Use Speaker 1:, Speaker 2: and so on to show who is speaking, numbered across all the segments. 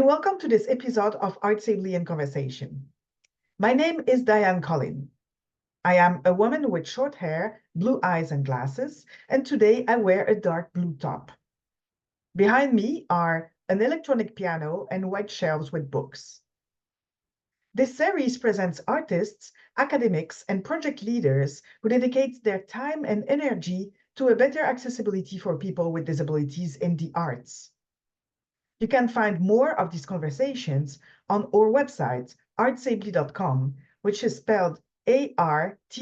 Speaker 1: welcome to this episode of Art Sibly in Conversation. My name is Diane Collin. I am a woman with short hair, blue eyes and glasses, and today I wear a dark blue top. Behind me are an electronic piano and white shelves with books. This series presents artists, academics, and project leaders who dedicate their time and energy to a better accessibility for people with disabilities in the arts. You can find more of these conversations on our website, artsably.com, which is spelled artsably.com.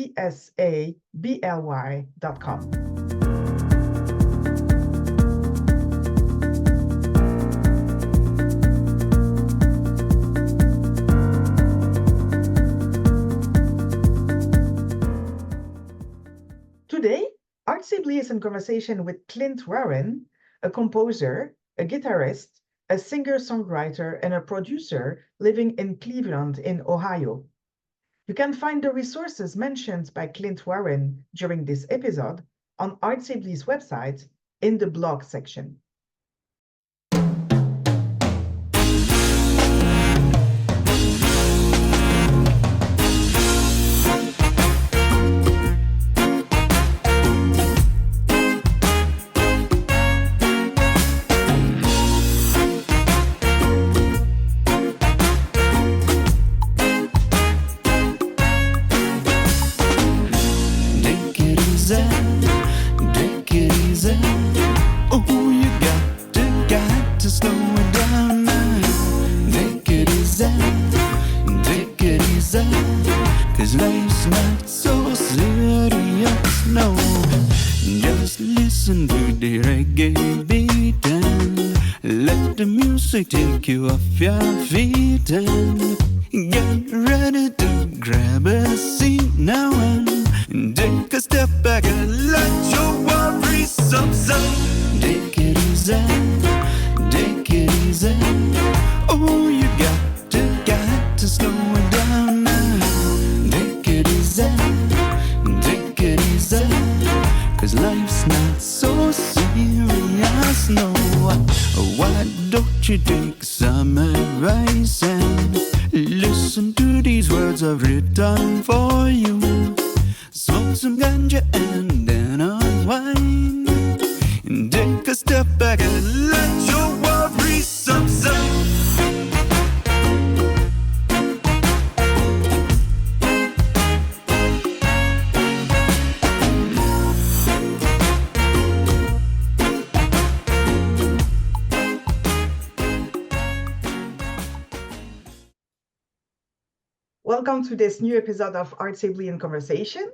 Speaker 1: Today, Art Sibly is in conversation with Clint Warren, a composer, a guitarist, a singer-songwriter, and a producer living in Cleveland in Ohio. You can find the resources mentioned by Clint Warren during this episode on Art Sibly's website in the blog section.
Speaker 2: Take you off your feet and get ready to grab a seat now and take a step back and let your worries subside. Take it easy, take it easy. Oh, you got to slow it down now. Take it easy, cause life's not so serious, no. Why don't you take some advice and listen to these words I've written for you? Smoke some ganja and then unwind. And take a step back and let your worries subside.
Speaker 1: Welcome to this new episode of Art Sibly in Conversation.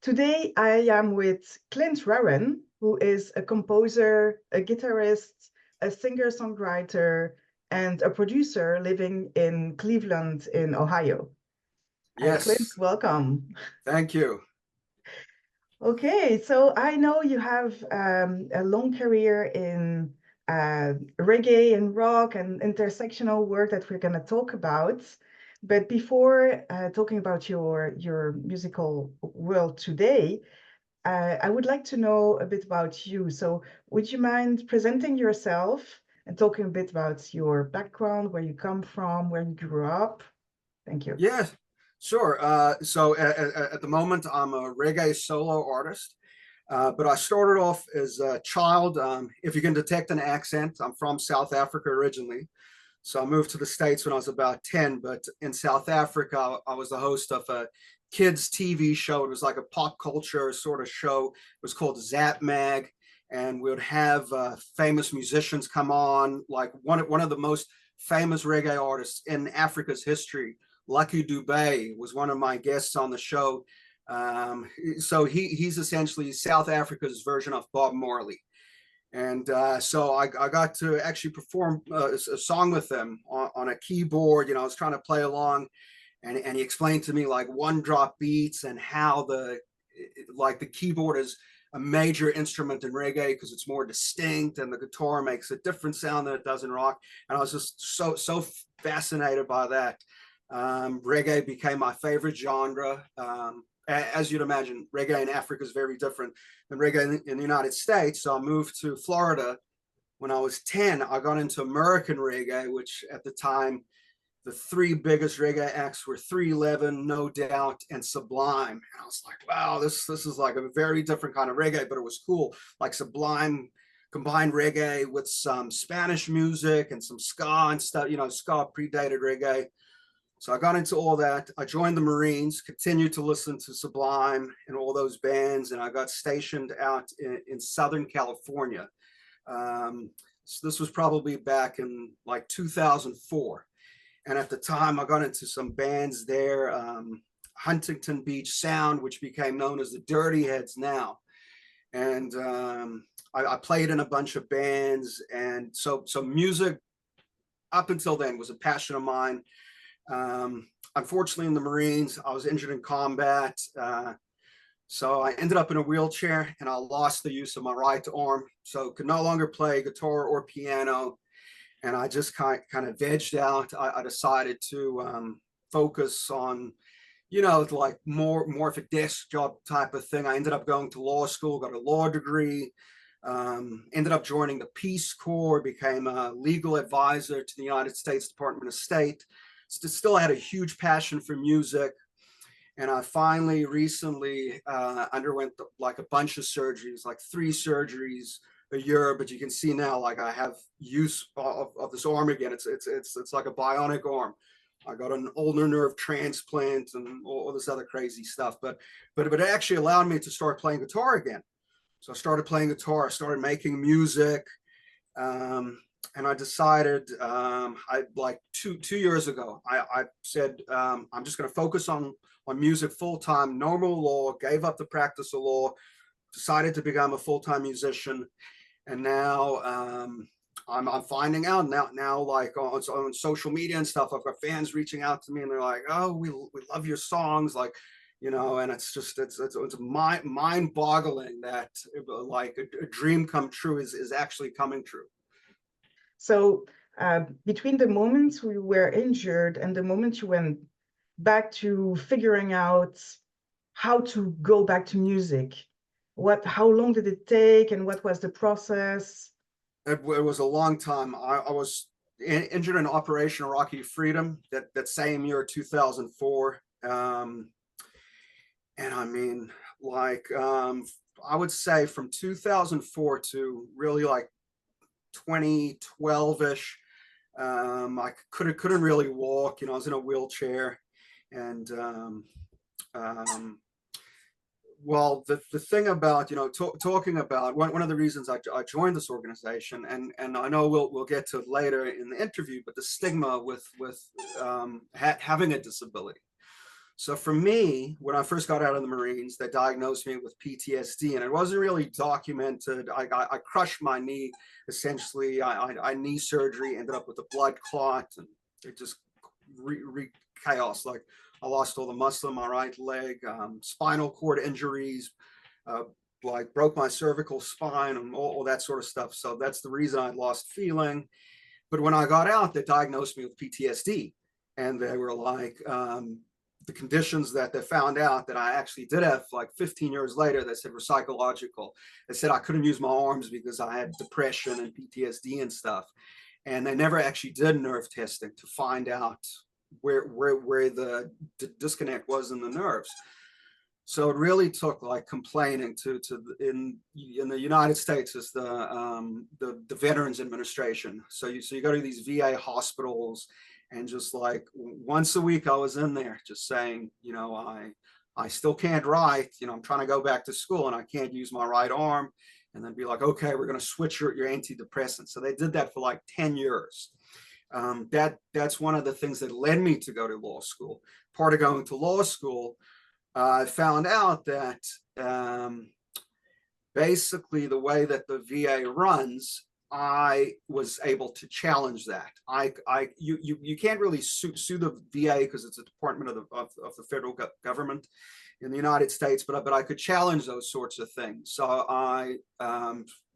Speaker 1: Today I am with Clint Warren, who is a composer, a guitarist, a singer-songwriter, and a producer living in Cleveland in Ohio.
Speaker 3: Yes.
Speaker 1: Clint, welcome.
Speaker 3: Thank you.
Speaker 1: Okay, so I know you have a long career in reggae and rock and intersectional work that we're going to talk about. But before talking about your musical world today, I would like to know a bit about you. So would you mind presenting yourself and talking a bit about your background, where you come from, where you grew up? Thank you.
Speaker 3: Yes, sure. So at the moment, I'm a reggae solo artist, but I started off as a child. If you can detect an accent, I'm from South Africa originally. So I moved to the States when I was about 10, but in South Africa, I was the host of a kids TV show. It was like a pop culture sort of show. It was called Zap Mag, and we would have famous musicians come on, like one of the most famous reggae artists in Africa's history, Lucky Dubé, was one of my guests on the show. So he's essentially South Africa's version of Bob Marley. And so I got to actually perform a song with them on a keyboard. You know, I was trying to play along, and he explained to me like one drop beats and how the keyboard is a major instrument in reggae because it's more distinct, and the guitar makes a different sound than it does in rock. And I was just so fascinated by that. Reggae became my favorite genre. As you'd imagine, reggae in Africa is very different than reggae in the United States. So I moved to Florida When I was 10, I got into American reggae, which at the time, the three biggest reggae acts were 311, No Doubt, and Sublime. And I was like, wow, this is like a very different kind of reggae, but it was cool. Like Sublime combined reggae with some Spanish music and some ska and stuff, you know, ska predated reggae. So I got into all that. I joined the Marines, continued to listen to Sublime and all those bands, and I got stationed out in Southern California. So this was probably back in like 2004. And at the time, I got into some bands there, Huntington Beach Sound, which became known as the Dirty Heads now. And I played in a bunch of bands. And so music up until then was a passion of mine. Unfortunately, in the Marines, I was injured in combat. So I ended up in a wheelchair and I lost the use of my right arm. So could no longer play guitar or piano. And I just kind of vegged out. I decided to focus on, you know, like more of a desk job type of thing. I ended up going to law school, got a law degree, ended up joining the Peace Corps, became a legal advisor to the United States Department of State. Still had a huge passion for music. And I finally recently underwent like a bunch of surgeries, like 3 surgeries a year, but you can see now, like I have use of this arm again. It's like a bionic arm. I got an ulnar nerve transplant and all this other crazy stuff, but it actually allowed me to start playing guitar again. So I started playing guitar, I started making music, and I decided, I like two years ago, I said, I'm just going to focus on music full-time, normal law, gave up the practice of law, decided to become a full-time musician. And now I'm finding out now like on social media and stuff, I've got fans reaching out to me and they're like, oh, we love your songs, like, you know, and it's just, it's mind boggling that like a dream come true is actually coming true.
Speaker 1: So between the moments we were injured and the moment you went back to figuring out how to go back to music, how long did it take and what was the process?
Speaker 3: It was a long time. I was injured in Operation Iraqi Freedom that same year, 2004. And I mean, like, I would say from 2004 to really like 2012-ish, I couldn't really walk, you know, I was in a wheelchair. And well, the thing about, you know, talking about one of the reasons I joined this organization, and I know we'll get to it later in the interview, but the stigma with having a disability. So for me, when I first got out of the Marines, they diagnosed me with PTSD, and it wasn't really documented. I crushed my knee, essentially. I knee surgery, ended up with a blood clot, and it just chaos. Like I lost all the muscle in my right leg, spinal cord injuries, like broke my cervical spine and all that sort of stuff. So that's the reason I lost feeling. But when I got out, they diagnosed me with PTSD, and they were like, the conditions that they found out that I actually did have, like 15 years later, they said were psychological. They said I couldn't use my arms because I had depression and PTSD and stuff. And they never actually did nerve testing to find out where the disconnect was in the nerves. So it really took like complaining in the United States is the Veterans Administration. So you go to these VA hospitals, and just like once a week I was in there just saying, you know, I still can't write, you know, I'm trying to go back to school and I can't use my right arm. And then be like, okay, we're going to switch your antidepressants. So they did that for like 10 years. That's one of the things that led me to go to law school. Part of going to law school, I found out that basically the way that the VA runs, I was able to challenge that. You can't really sue the VA because it's a department of the federal government in the United States, but I could challenge those sorts of things. So I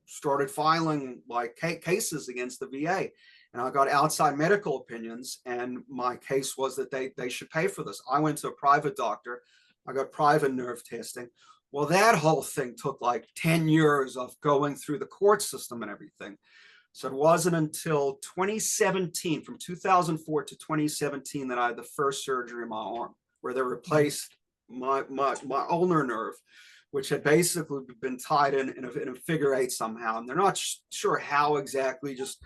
Speaker 3: started filing like cases against the VA, and I got outside medical opinions, and my case was that they should pay for this. I went to a private doctor, I got private nerve testing. Well, that whole thing took like 10 years of going through the court system and everything. So it wasn't until 2017, from 2004 to 2017, that I had the first surgery in my arm, where they replaced my ulnar nerve, which had basically been tied in a figure eight somehow. And they're not sure how exactly, just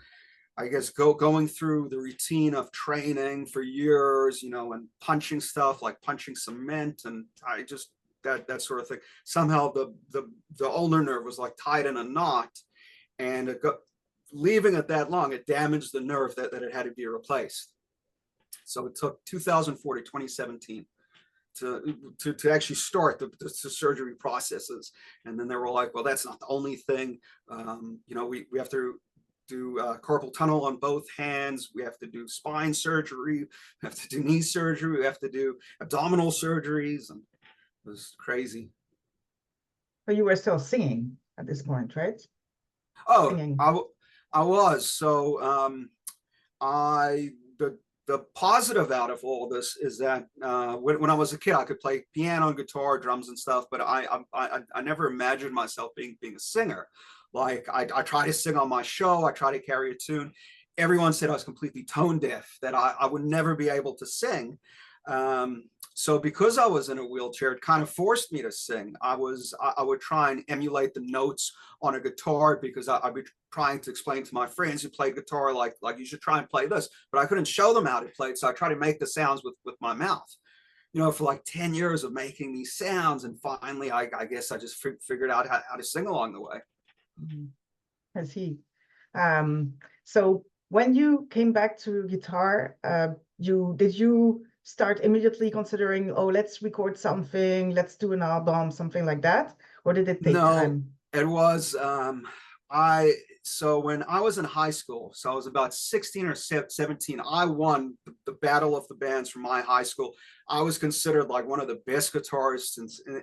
Speaker 3: I guess going through the routine of training for years, you know, and punching stuff like punching cement, and I just that sort of thing. Somehow the ulnar nerve was like tied in a knot, and it got, leaving it that long, it damaged the nerve that it had to be replaced. So it took 2004 to 2017 to actually start the surgery processes. And then they were like, well, that's not the only thing. You know, we have to do carpal tunnel on both hands. We have to do spine surgery. We have to do knee surgery. We have to do abdominal surgeries. And it was crazy.
Speaker 1: But you were still singing at this point, right?
Speaker 3: Oh,
Speaker 1: Singing.
Speaker 3: I was. So the positive out of all this is that when I was a kid, I could play piano and guitar, drums and stuff, but I never imagined myself being a singer. Like I try to sing on my show, I try to carry a tune. Everyone said I was completely tone deaf, that I would never be able to sing. So because I was in a wheelchair, it kind of forced me to sing. I would try and emulate the notes on a guitar, because I'd be trying to explain to my friends who play guitar, like you should try and play this, but I couldn't show them how to play it. So I try to make the sounds with my mouth, you know, for like 10 years of making these sounds. And finally, I guess I just figured out how to sing along the way.
Speaker 1: I see. So when you came back to guitar, did you start immediately considering, oh, let's record something, let's do an album, something like that? Or did it take time?
Speaker 3: It was, so when I was in high school, so I was about 16 or 17, I won the Battle of the Bands from my high school. I was considered like one of the best guitarists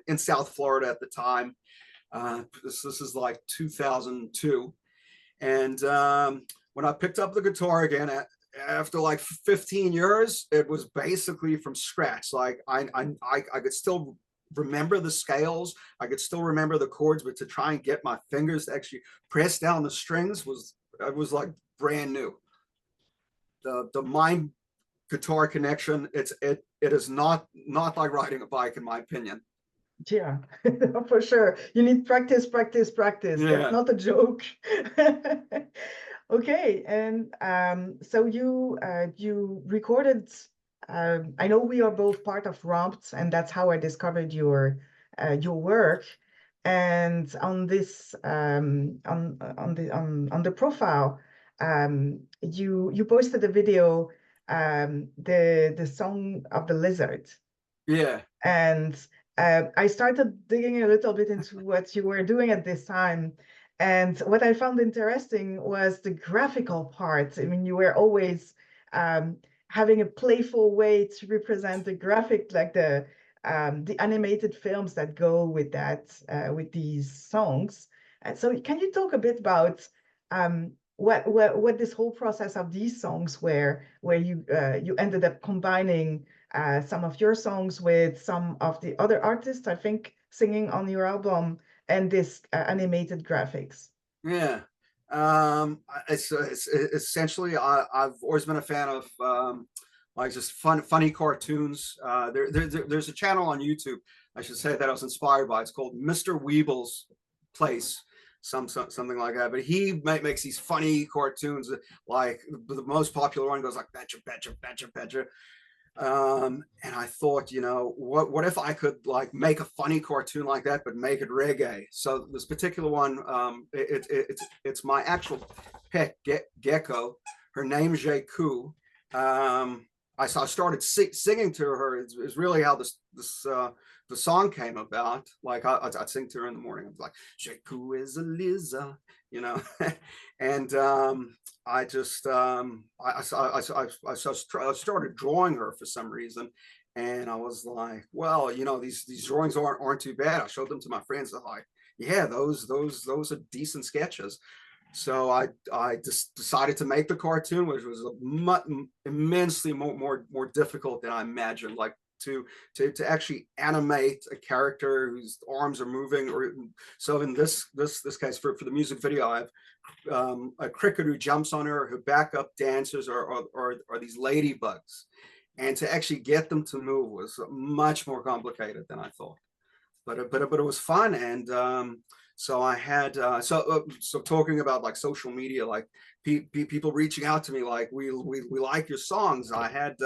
Speaker 3: in South Florida at the time. This is like 2002. And when I picked up the guitar again, after like 15 years, it was basically from scratch. Like I could still remember the scales, I could still remember the chords, but to try and get my fingers to actually press down the strings was like brand new. The mind guitar connection, it is not like riding a bike, in my opinion.
Speaker 1: Yeah, for sure. You need practice, practice, practice.
Speaker 3: Yeah.
Speaker 1: That's not a joke. Okay, and so you recorded. I know we are both part of Romped, and that's how I discovered your work. And on this on the profile, you posted a video, the song of the lizard.
Speaker 3: Yeah.
Speaker 1: And I started digging a little bit into what you were doing at this time. And what I found interesting was the graphical part. I mean, you were always having a playful way to represent the graphic, like the animated films that go with that, with these songs. And so can you talk a bit about what this whole process of these songs where you ended up combining some of your songs with some of the other artists, I think, singing on your album, and this animated graphics?
Speaker 3: Yeah. It's essentially, I've always been a fan of like just funny cartoons. There's a channel on YouTube, I should say, that I was inspired by. It's called Mr. Weeble's Place, something like that. But he makes these funny cartoons. Like the most popular one goes like betcha, betcha, betcha, betcha. And I thought, you know, what if I could like make a funny cartoon like that, but make it reggae? So this particular one, it's my actual pet gecko. Her name's Jeku. I started singing to her. It's really how the song came about. Like I'd sing to her in the morning. I'm like, Jeku is a lizard, you know. And I just I started drawing her for some reason, and I was like, well, you know, these drawings aren't too bad. I showed them to my friends. They're like, yeah, those are decent sketches. So I just decided to make the cartoon, which was immensely more difficult than I imagined. Like to actually animate a character whose arms are moving. Or so in this case, for the music video, I have a cricket who jumps on her, her backup dancers are these ladybugs, and to actually get them to move was much more complicated than I thought. But it was fun. And so I had so talking about like social media, like people reaching out to me like we like your songs. I had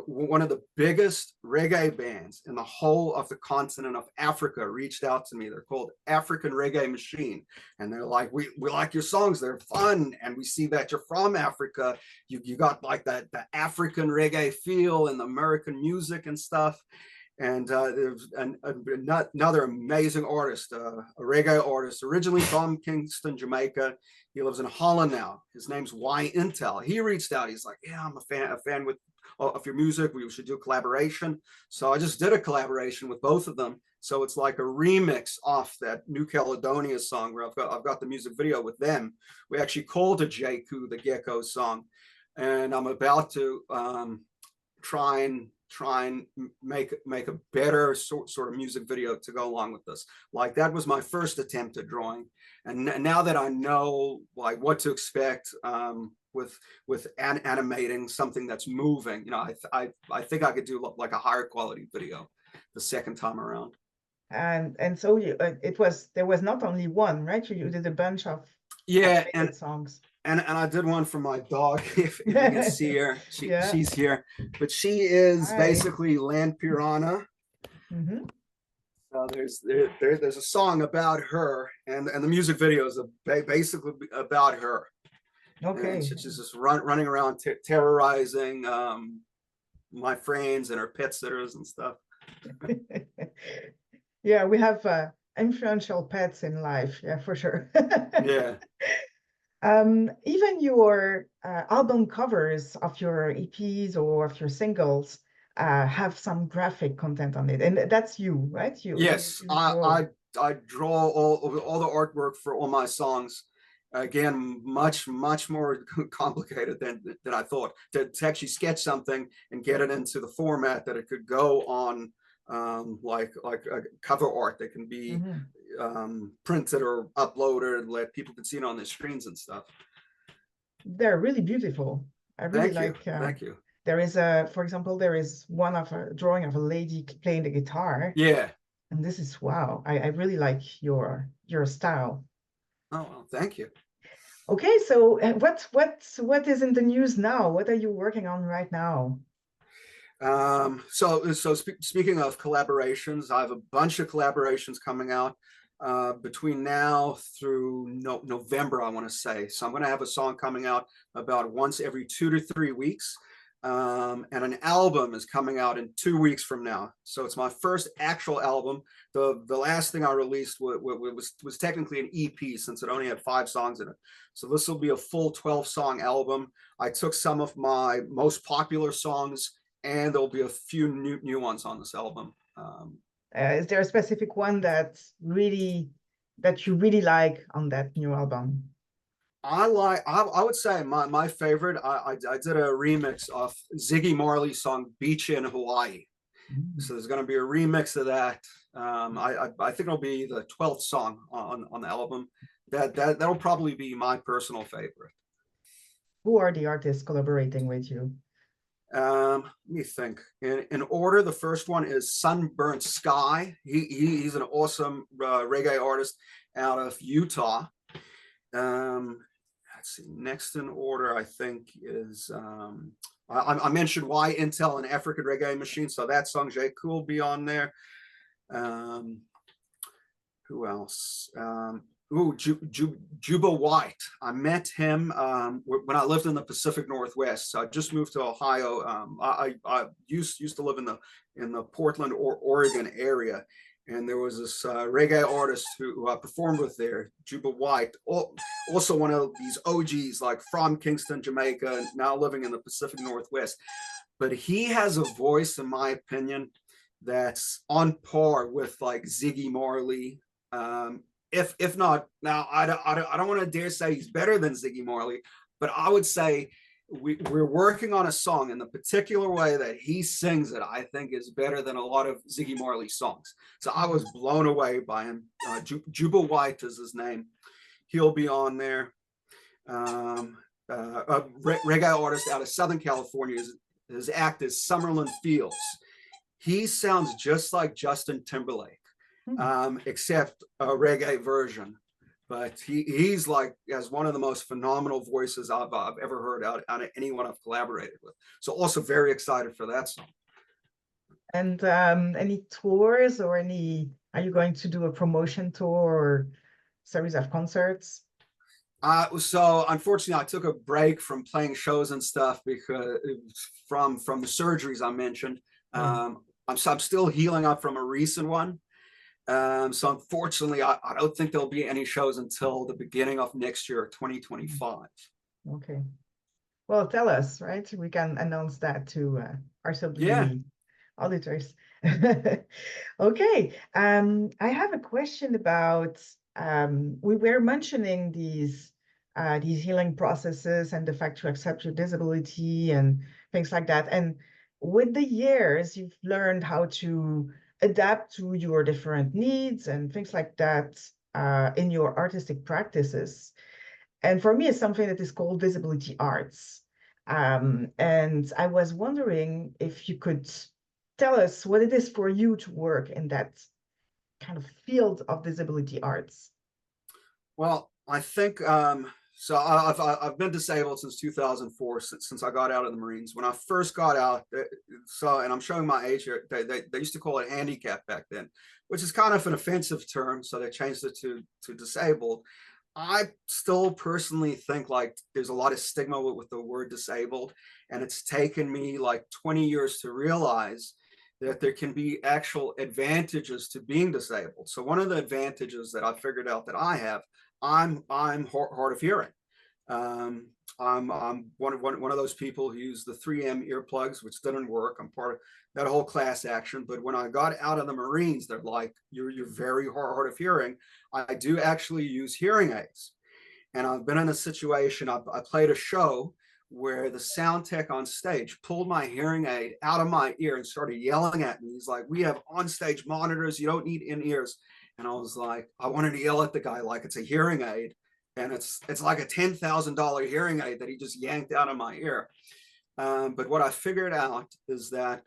Speaker 3: one of the biggest reggae bands in the whole of the continent of Africa reached out to me. They're called African Reggae Machine, and they're like, we like your songs, they're fun, and we see that you're from Africa. You got like the African reggae feel and the American music and stuff. And there's another amazing artist, a reggae artist, originally from Kingston, Jamaica. He lives in Holland now. His name's Y Intel. He reached out. He's like, yeah, I'm a fan of your music. We should do a collaboration. So I just did a collaboration with both of them. So it's like a remix off that New Caledonia song where I've got the music video with them. We actually called it Jeku, the Gecko song. And I'm about to try and make a better sort of music video to go along with this. Like that was my first attempt at drawing, and now that I know like what to expect with animating something that's moving, you know, I think I could do like a higher quality video the second time around.
Speaker 1: And so you there was not only one, right? You did a bunch of
Speaker 3: and
Speaker 1: songs.
Speaker 3: And I did one for my dog, if you can see her. She's here, but she is basically Land Piranha. Mm-hmm. So there's a song about her, and the music video is basically about her.
Speaker 1: Okay.
Speaker 3: And she's just running around terrorizing my friends and her pet sitters and stuff.
Speaker 1: Yeah, we have influential pets in life. Yeah, for sure.
Speaker 3: Yeah.
Speaker 1: Even your album covers of your EPs or of your singles have some graphic content on it, and that's you, right?
Speaker 3: Yes, I draw all the artwork for all my songs. Again, much more complicated than I thought to actually sketch something and get it into the format that it could go on, like a cover art that can be. Mm-hmm. Printed or uploaded, let people can see it on their screens and stuff.
Speaker 1: They're really beautiful. I really like.
Speaker 3: Thank you.
Speaker 1: There is for example, there is one of a drawing of a lady playing the guitar.
Speaker 3: Yeah.
Speaker 1: And this is wow. I really like your style.
Speaker 3: Oh well, thank you.
Speaker 1: Okay, so what is in the news now? What are you working on right now?
Speaker 3: So speaking of collaborations, I have a bunch of collaborations coming out between now through November, I want to say. So I'm going to have a song coming out about once every 2 to 3 weeks, and an album is coming out in 2 weeks from now. So it's my first actual album. The last thing I released was technically an EP, since it only had 5 songs in it. So this will be a full 12-song album. I took some of my most popular songs, and there'll be a few new ones on this album.
Speaker 1: Is there a specific one that you really like on that new album?
Speaker 3: I would say my favorite. I did a remix of Ziggy Marley's song "Beach in Hawaii." Mm-hmm. So there's going to be a remix of that. I think it'll be the 12th song on the album. That'll probably be my personal favorite.
Speaker 1: Who are the artists collaborating with you?
Speaker 3: Let me think. In order, the first one is Sunburnt Sky. He's an awesome reggae artist out of Utah. Let's see. Next in order, I think is I mentioned Y Intel and African Reggae Machine, so that song Jeku will be on there. Who else? Juba White. I met him when I lived in the Pacific Northwest. So I just moved to Ohio. I used to live in the Portland or Oregon area, and there was this reggae artist who performed with there, Juba White, also one of these OGs, like from Kingston, Jamaica, now living in the Pacific Northwest. But he has a voice, in my opinion, that's on par with like Ziggy Marley. If not, now I don't want to dare say he's better than Ziggy Marley, but I would say we're working on a song, and the particular way that he sings it, I think, is better than a lot of Ziggy Marley songs. So I was blown away by him. Juba White is his name. He'll be on there. A reggae artist out of Southern California. His act is Summerlin Fields. He sounds just like Justin Timberlake, except a reggae version. But he's like, has one of the most phenomenal voices I've ever heard out of anyone I've collaborated with. So also very excited for that song.
Speaker 1: And any tours or any, are you going to do a promotion tour or series of concerts?
Speaker 3: So unfortunately, I took a break from playing shows and stuff because from the surgeries I mentioned. I'm still healing up from a recent one. So unfortunately, I don't think there'll be any shows until the beginning of next year, 2025.
Speaker 1: Okay. Well, tell us, right? We can announce that to our auditors. Okay. I have a question about, we were mentioning these healing processes and the fact to accept your disability and things like that. And with the years, you've learned how to adapt to your different needs and things like that in your artistic practices. And for me, it's something that is called disability arts. And I was wondering if you could tell us what it is for you to work in that kind of field of disability arts.
Speaker 3: Well, I think so. I've been disabled since 2004, since I got out of the Marines. When I first got out, and I'm showing my age here, they used to call it handicap back then, which is kind of an offensive term. So they changed it to disabled. I still personally think like there's a lot of stigma with the word disabled, and it's taken me like 20 years to realize that there can be actual advantages to being disabled. So one of the advantages that I figured out that I have, I'm hard of hearing. I'm one of those people who use the 3M earplugs, which didn't work. I'm part of that whole class action. But when I got out of the Marines, they're like, you're very hard of hearing. I do actually use hearing aids. And I've been in a situation, I played a show where the sound tech on stage pulled my hearing aid out of my ear and started yelling at me. He's like, we have on-stage monitors, you don't need in-ears. And I was like, I wanted to yell at the guy like it's a hearing aid. And it's like a $10,000 hearing aid that he just yanked out of my ear. But what I figured out is that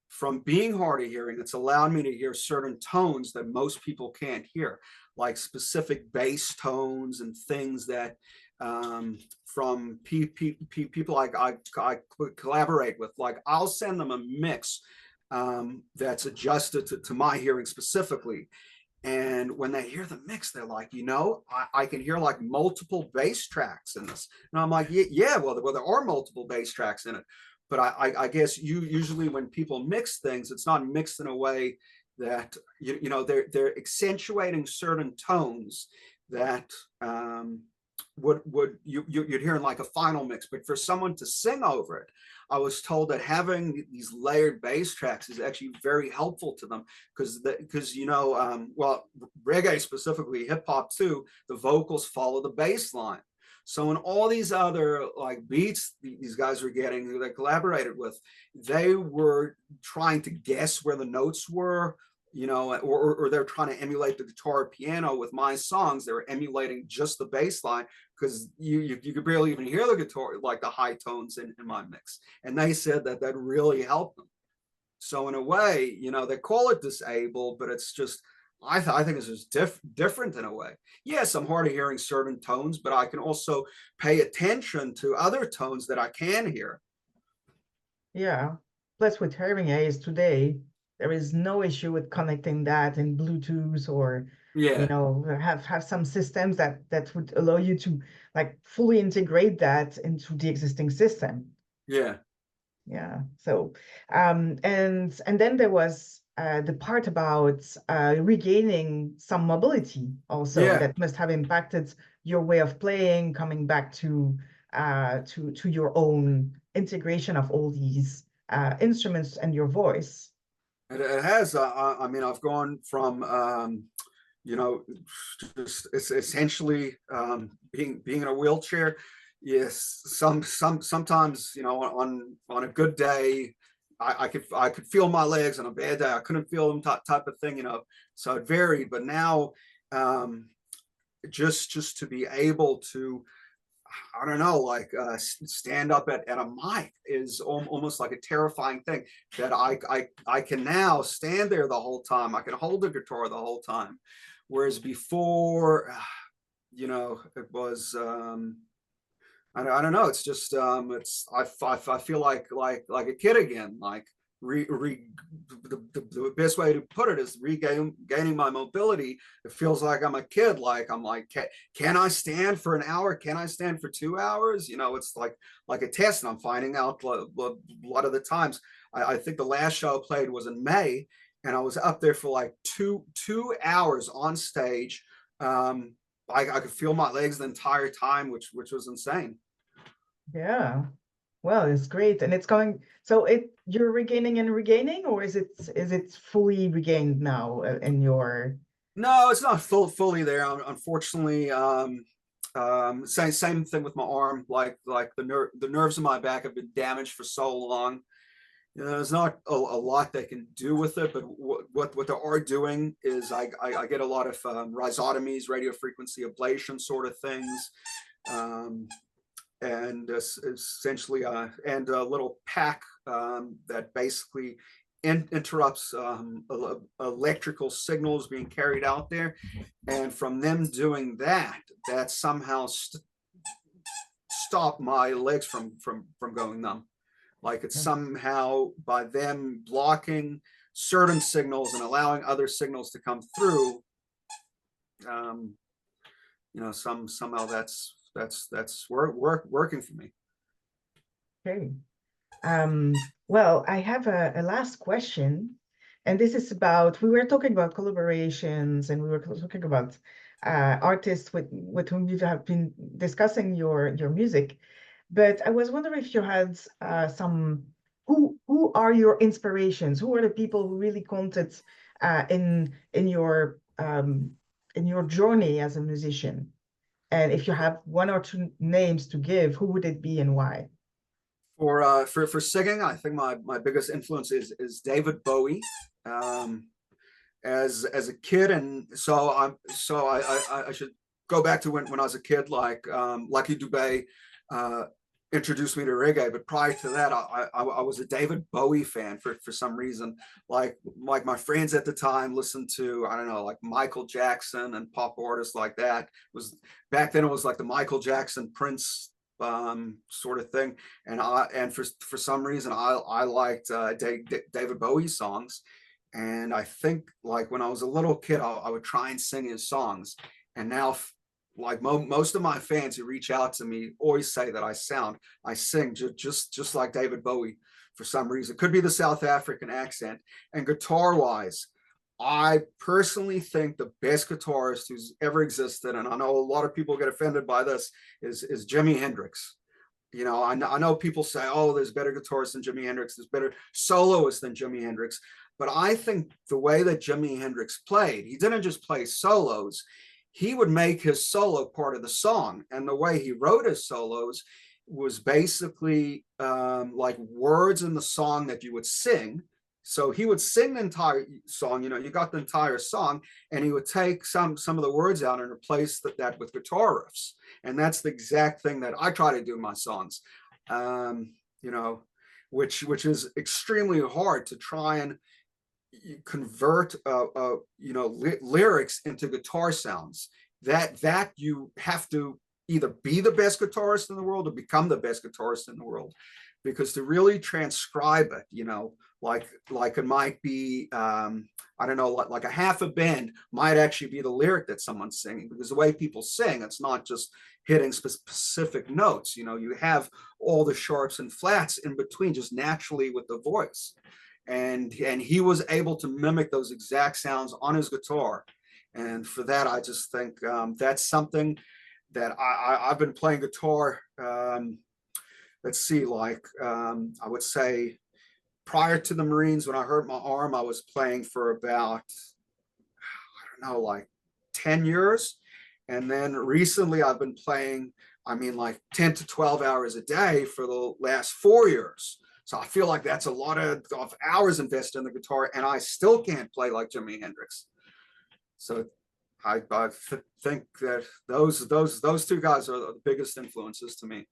Speaker 3: from being hard of hearing, it's allowed me to hear certain tones that most people can't hear, like specific bass tones and things that from people I collaborate with. Like I'll send them a mix that's adjusted to my hearing specifically. And when they hear the mix, they're like, you know, I can hear like multiple bass tracks in this. And I'm like, yeah, well, there are multiple bass tracks in it. But I guess usually when people mix things, it's not mixed in a way that, you know, they're accentuating certain tones that you'd hear in like a final mix. But for someone to sing over it, I was told that having these layered bass tracks is actually very helpful to them because you know, well, reggae specifically, hip hop too, the vocals follow the bass line. So in all these other like beats these guys were getting, who they collaborated with, they were trying to guess where the notes were, you know, or they're trying to emulate the guitar or piano. With my songs, they were emulating just the bass line because you could barely even hear the guitar, like the high tones in my mix. And they said that really helped them. So in a way, you know, they call it disabled, but it's just, I think it's just different in a way. Yes, I'm hard of hearing certain tones, but I can also pay attention to other tones that I can hear.
Speaker 1: Yeah. Plus with hearing aids today, there is no issue with connecting that in Bluetooth or, you know, have some systems that would allow you to like fully integrate that into the existing system.
Speaker 3: Yeah.
Speaker 1: Yeah. So, and then there was the part about regaining some mobility also that must have impacted your way of playing, coming back to your own integration of all these instruments and your voice.
Speaker 3: It has. I mean, I've gone from you know, just it's essentially being in a wheelchair Yes, sometimes, you know, on a good day, I could feel my legs. On a bad day, I couldn't feel them, type of thing, you know. So it varied. But now, um, just to be able to, I don't know, like stand up at a mic is almost like a terrifying thing, that I can now stand there the whole time. I can hold the guitar the whole time, whereas before, you know, it was. I don't know. It's just I feel like a kid again. Like the best way to put it is regaining my mobility. It feels like I'm a kid. Like I'm like, can I stand for an hour? Can I stand for 2 hours? You know, it's like a test, and I'm finding out a lot of the times. I think the last show I played was in May, and I was up there for like two hours on stage. Um, I could feel my legs the entire time, which was insane.
Speaker 1: Yeah. Well, it's great. And it's going, so you're regaining and regaining, or is it fully regained now in your
Speaker 3: No, it's not fully there. Unfortunately, same thing with my arm. Like the nerves in my back have been damaged for so long. You know, there's not a lot they can do with it, but what they are doing is I get a lot of rhizotomies, radio frequency ablation sort of things, um, and essentially and a little pack that basically interrupts electrical signals being carried out there, and from them doing that, that somehow stop my legs from going numb. Like it's somehow by them blocking certain signals and allowing other signals to come through. Um, you know, somehow that's working for me.
Speaker 1: okay. Well, I have a last question, and this is about, we were talking about collaborations, and we were talking about artists with whom you have been discussing your music. But I was wondering if you had some, who are your inspirations? Who are the people who really counted in your journey as a musician? And if you have one or two names to give, who would it be and why?
Speaker 3: For singing, I think my biggest influence is David Bowie. Um, as a kid, and I should go back to when I was a kid. Like Lucky Dubé introduced me to reggae, but prior to that, I was a David Bowie fan for some reason. Like my friends at the time listened to, I don't know, like Michael Jackson and pop artists like that. It was back then, it was like the Michael Jackson, Prince sort of thing, and for some reason I liked David Bowie songs. And I think like when I was a little kid, I would try and sing his songs. And now, like most of my fans who reach out to me always say that I sing just like David Bowie for some reason. It could be the South African accent. And guitar wise, I personally think the best guitarist who's ever existed, and I know a lot of people get offended by this, is Jimi Hendrix. You know, I know people say, oh, there's better guitarists than Jimi Hendrix, there's better soloists than Jimi Hendrix. But I think the way that Jimi Hendrix played, he didn't just play solos, he would make his solo part of the song. And the way he wrote his solos was basically like words in the song that you would sing. So he would sing the entire song, you know, you got the entire song, and he would take some of the words out and replace that with guitar riffs. And that's the exact thing that I try to do in my songs, you know, which is extremely hard to try and convert you know, lyrics into guitar sounds. That you have to either be the best guitarist in the world or become the best guitarist in the world, because to really transcribe it, you know, like it might be I don't know, like a half a bend might actually be the lyric that someone's singing, because the way people sing, it's not just hitting specific notes. You know, you have all the sharps and flats in between just naturally with the voice. And he was able to mimic those exact sounds on his guitar. And for that, I just think that's something that I've been playing guitar. Let's see, like I would say prior to the Marines, when I hurt my arm, I was playing for about, I don't know, like 10 years. And then recently I've been playing I mean, like 10 to 12 hours a day for the last 4 years. So I feel like that's a lot of hours invested in the guitar, and I still can't play like Jimi Hendrix. So I think that those two guys are the biggest influences to me.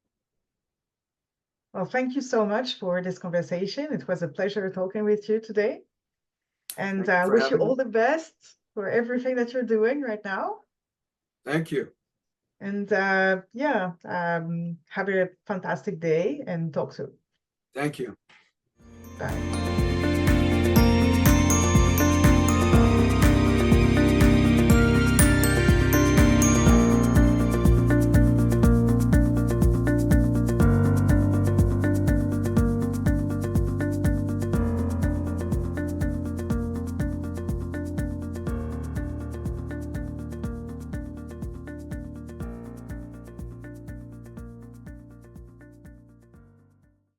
Speaker 1: Well, thank you so much for this conversation. It was a pleasure talking with you today. And
Speaker 3: Thank you
Speaker 1: I
Speaker 3: for
Speaker 1: wish you
Speaker 3: having
Speaker 1: all
Speaker 3: me.
Speaker 1: the best for everything that you're doing right now.
Speaker 3: Thank you.
Speaker 1: And yeah, have a fantastic day and talk soon.
Speaker 3: Thank you.
Speaker 1: Bye.